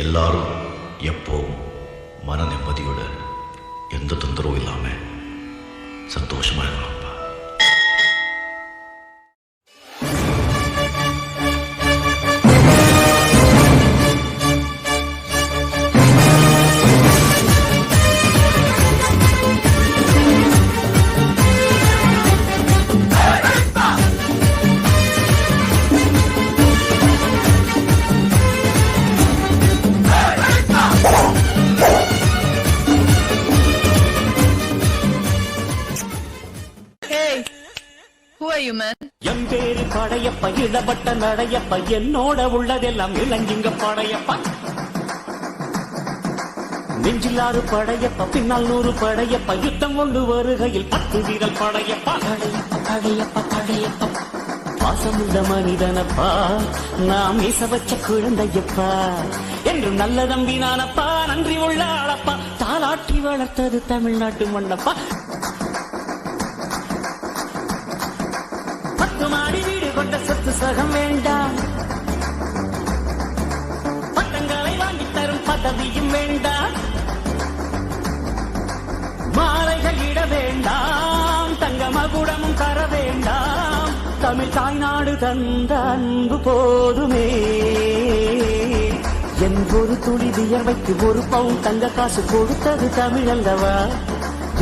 எல்லாரும் எப்போவும் மன நிம்மதியோட எந்த தொந்தரவும் இல்லாமல் சந்தோஷமாக இருக்கணும்ப்பா. எம் பேரு படையப்ப, இளவட்ட நடையப்ப, என்னோட உள்ளதெல்லாம் இளங்கிங்க படையப்ப. நெஞ்சிலாறு படையப்ப, பின்னால் 100 படையப்ப, யுத்தம் கொண்டு வருகையில் 10 வீரல் படையப்ப. படையப்ப படையப்ப படையப்ப, பாசமுள்ள மனிதனப்பா, நாம் மீச வச்ச குழந்தையப்பா, என்று நல்ல தம்பி நானப்பா, நன்றி உள்ள ஆளப்பா, தாலாற்றி வளர்த்தது தமிழ்நாட்டு மண்ணப்பா. மாடி வீடு கொண்ட சொத்து சகம் வேண்டாம், பட்டங்களை வாங்கி தரும் பதவியும் வேண்டாம், மாலைகள் இட வேண்டாம், தங்க மகுடமும் தர வேண்டாம், தமிழ் தாய்நாடு தந்த அன்பு போதுமே. என் ஒரு துளி வியர்வைக்கு 1 பவுன் தங்க காசு கொடுத்தது தமிழ் அல்லவா.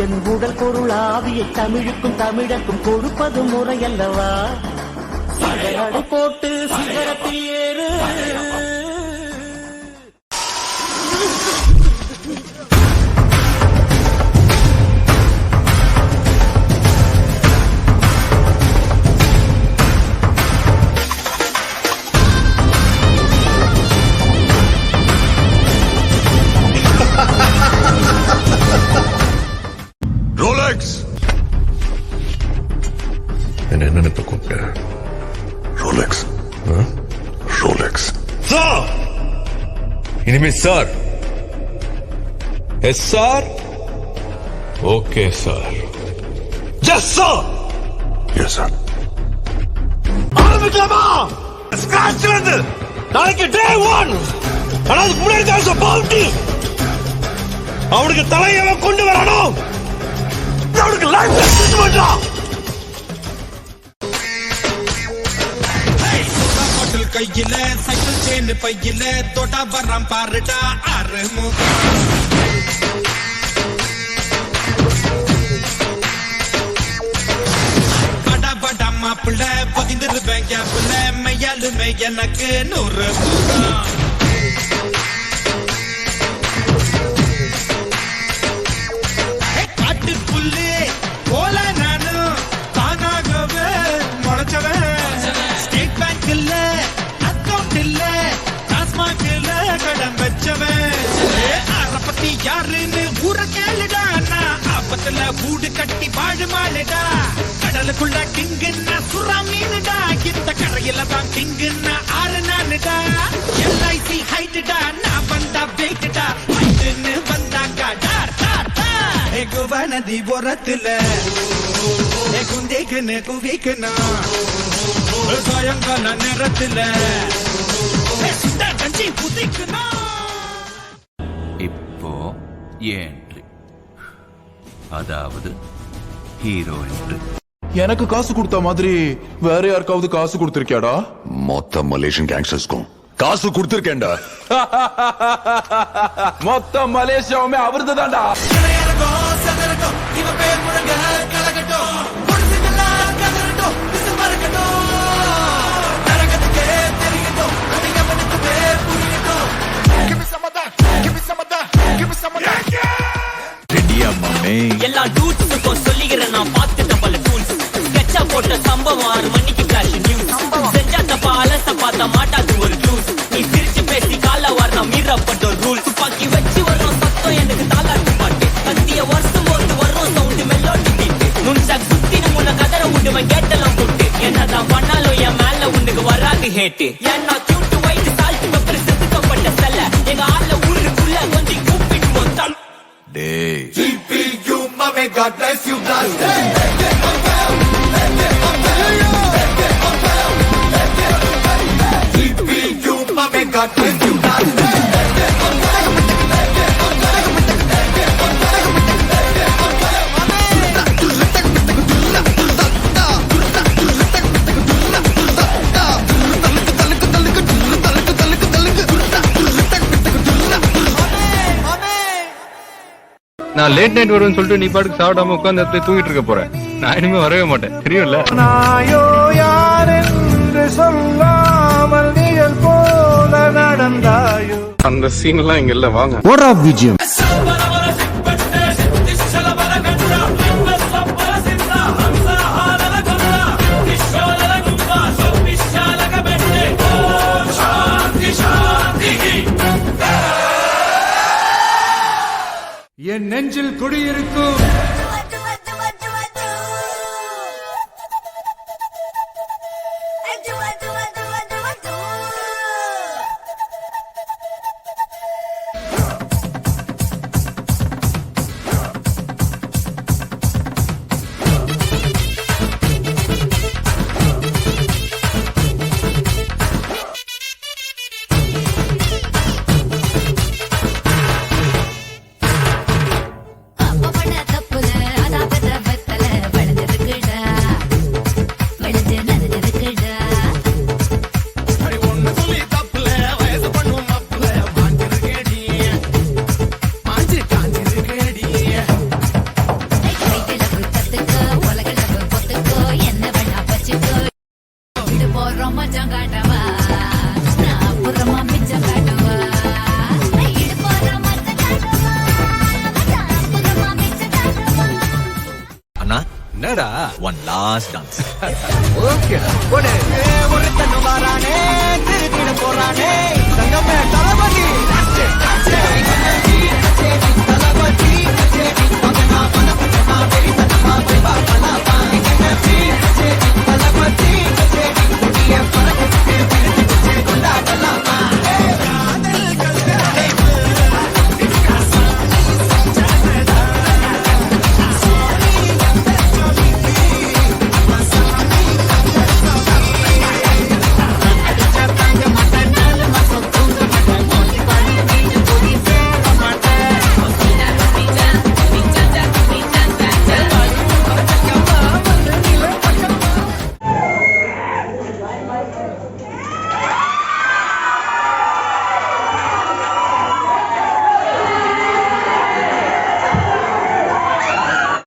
என் உடல் பொருள் ஆவியை தமிழுக்கும் தமிழக்கும் கொடுப்பது முறை அல்லவா. சிகரடை போட்டு சிகரத்தில் ஏறு. என்ன இப்ப கூப்பிட்ட? ரோலெக்ஸ். Rolex sir. இனிமே sir. Yes sir. Okay sir. Yes sir. Yes sir. ஆரம்பிக்கலாமா? ஸ்கிராட்ச் இருந்து நாளைக்கு டே 1. ஆனா அதுக்கு முன்னாடி தான் பவுண்டி. அவனுக்கு தலையவ கொண்டு வரணும். அவனுக்கு லைஃப் டெஸ்ட் பண்றான். கையில சைக்கிள் செயின் பையில தொட்டா வர்றான் பாருடா ஆறுமுகம். படா படா மாப்பிள்ள பதிந்திருவேன் கேப்புல, மையாலுமே எனக்கு 100 முகம். காட்டுக்குள்ளே போல நானும் தானாகவே முளைச்சவன். ஸ்டேட் பேங்க்ல கடன் வச்சவன். அரப்பத்தி யாருன்னு ஊர கேளுடா, ஆபத்துல கூடு கட்டி வாழு மாளுடா. கடலுக்குள்ள கிங்குன்னா சுறா மீனுடா, இந்த கரையில தான் கிங்குன்னா 6 நாளுடா. LIC ஹைட்டுடா, நான் வந்தா வெயிட்டுடா, ஹைட்டுன்னு வந்தாக்கா டார் டார் டார். எகுவ நதி ஓரத்துல குந்தேக்குன்னு குவிக்கணும், சாயங்கால நேரத்துல இப்போ என்ட்ரி, அதாவது ஹீரோ என்ட்ரி. எனக்கு காசு கொடுத்த மாதிரி வேற யாருக்காவது காசு கொடுத்திருக்கியாடா? மொத்த மலேசியன் கேங்ஸ்டர்ஸ்க்கும் காசு கொடுத்திருக்கேன்டா. மொத்த மலேசியாவுமே அவருது தான்டா. எல்லா டூட்ஸுக்கும் சொல்லிக்கிறேன் நான் பார்த்துட்ட பல டூல்ஸ். ஸ்கெட்சா போட்ட சம்பவம் 6 மணிக்கு ஃபிளாஷ் நியூஸ். செஞ்சா தப்பா அலச பார்த்தா மாட்டாது ஒரு ஜூஸ். நீ சிரிச்சு பேசி கால வரணும் மீறப்பட்ட ரூல்ஸ். துப்பாக்கி வச்சு வர்றோம் சத்தம் எனக்கு தாளாட்டு பாட்டு. கத்திய வருஷம் போது வர்றோம் சவுண்டு மெல்லோடி பீட்டு. நுண்சாக் சுத்தி நம்ம கதற விடுவேன் கேட்டெல்லாம் போட்டு. என்னதான் பண்ணாலும் என் மேல உனக்கு வராது ஹேட்டு. ஏன்னா கியூட்டு வைட்டு சால்ட் பெப்பர் செதுக்கப்பட்ட செல்ல எங்க ஆள ஊருக்குள்ள கொஞ்சம் கூப்பிடுவோம் தம். டேய் GPU, mommy, God bless you, blast. GPU, mommy, God bless you, blast. நான் லேட் நைட் வருவேன்னு சொல்லிட்டு நீ பாட்டுக்கு சாப்பிடாம உட்காந்து இடத்துல தூங்கிட்டு இருக்க போறேன். நான் இனிமே வரவே மாட்டேன், தெரியும்ல? நாயோ யாரென்று சொல்லாமல் நிழல் போல நடந்தாயோ. அந்த சீன் எல்லாம் இங்க இல்ல, வாங்க. என் நெஞ்சில் குடியிருக்கும் என்னடா ஒன் லாஸ்ட் டான்ஸ் ஓகே ஒருத்தன் வரானே திருத்திட போறானே